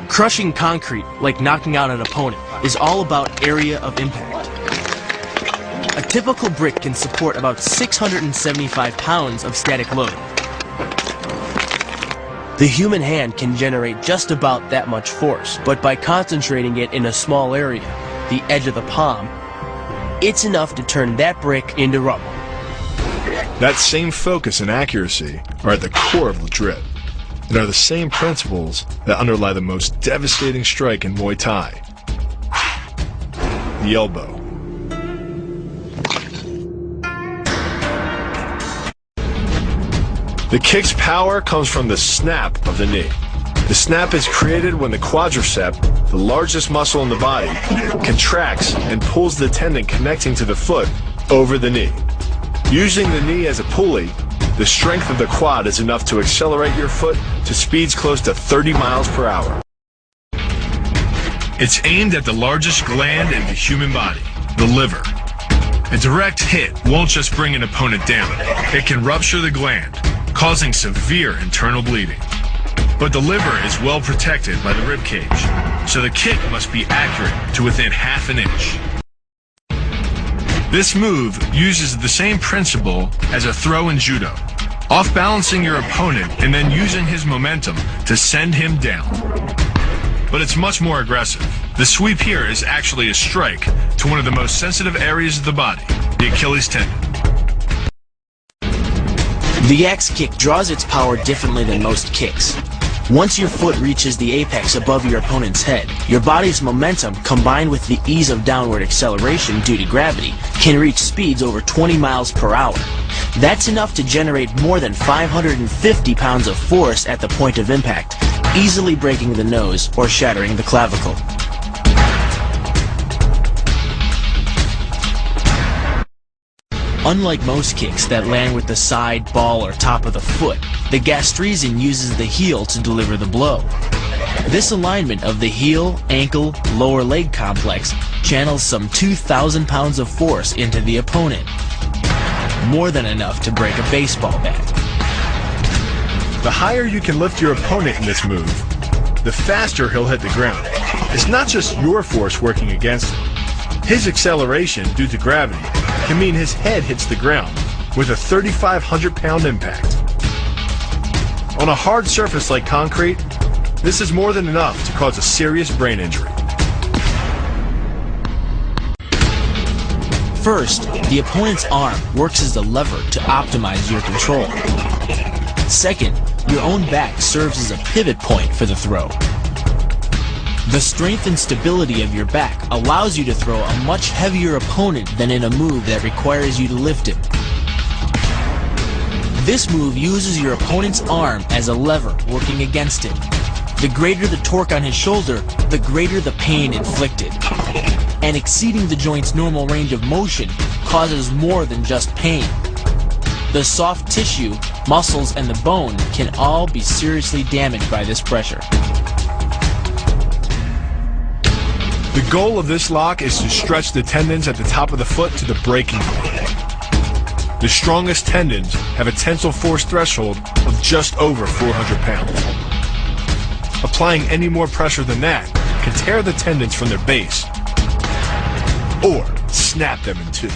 Crushing concrete, like knocking out an opponent, is all about area of impact. A typical brick can support about 675 pounds of static load. The human hand can generate just about that much force, but by concentrating it in a small area, the edge of the palm, it's enough to turn that brick into rubble. That same focus and accuracy are at the core of Madrid, and are the same principles that underlie the most devastating strike in Muay Thai: the elbow. The kick's power comes from the snap of the knee. The snap is created when the quadricep, the largest muscle in the body, contracts and pulls the tendon connecting to the foot over the knee. Using the knee as a pulley, the strength of the quad is enough to accelerate your foot to speeds close to 30 miles per hour. It's aimed at the largest gland in the human body, the liver. A direct hit won't just bring an opponent down. It can rupture the gland, causing severe internal bleeding. But the liver is well protected by the rib cage, so the kick must be accurate to within half an inch. This move uses the same principle as a throw in judo, off-balancing your opponent and then using his momentum to send him down. But it's much more aggressive. The sweep here is actually a strike to one of the most sensitive areas of the body, the Achilles tendon. The axe kick draws its power differently than most kicks. Once your foot reaches the apex above your opponent's head, your body's momentum, combined with the ease of downward acceleration due to gravity, can reach speeds over 20 miles per hour. That's enough to generate more than 550 pounds of force at the point of impact, easily breaking the nose or shattering the clavicle. Unlike most kicks that land with the side, ball, or top of the foot, the gastrizin uses the heel to deliver the blow. This alignment of the heel, ankle, lower leg complex channels some 2,000 pounds of force into the opponent. More than enough to break a baseball bat. The higher you can lift your opponent in this move, the faster he'll hit the ground. It's not just your force working against him. His acceleration due to gravity can mean his head hits the ground with a 3,500-pound impact. On a hard surface like concrete, this is more than enough to cause a serious brain injury. First, the opponent's arm works as a lever to optimize your control. Second, your own back serves as a pivot point for the throw. The strength and stability of your back allows you to throw a much heavier opponent than in a move that requires you to lift him. This move uses your opponent's arm as a lever working against him. The greater the torque on his shoulder, the greater the pain inflicted. And exceeding the joint's normal range of motion causes more than just pain. The soft tissue, muscles, and the bone can all be seriously damaged by this pressure. The goal of this lock is to stretch the tendons at the top of the foot to the breaking point. The strongest tendons have a tensile force threshold of just over 400 pounds. Applying any more pressure than that can tear the tendons from their base or snap them in two.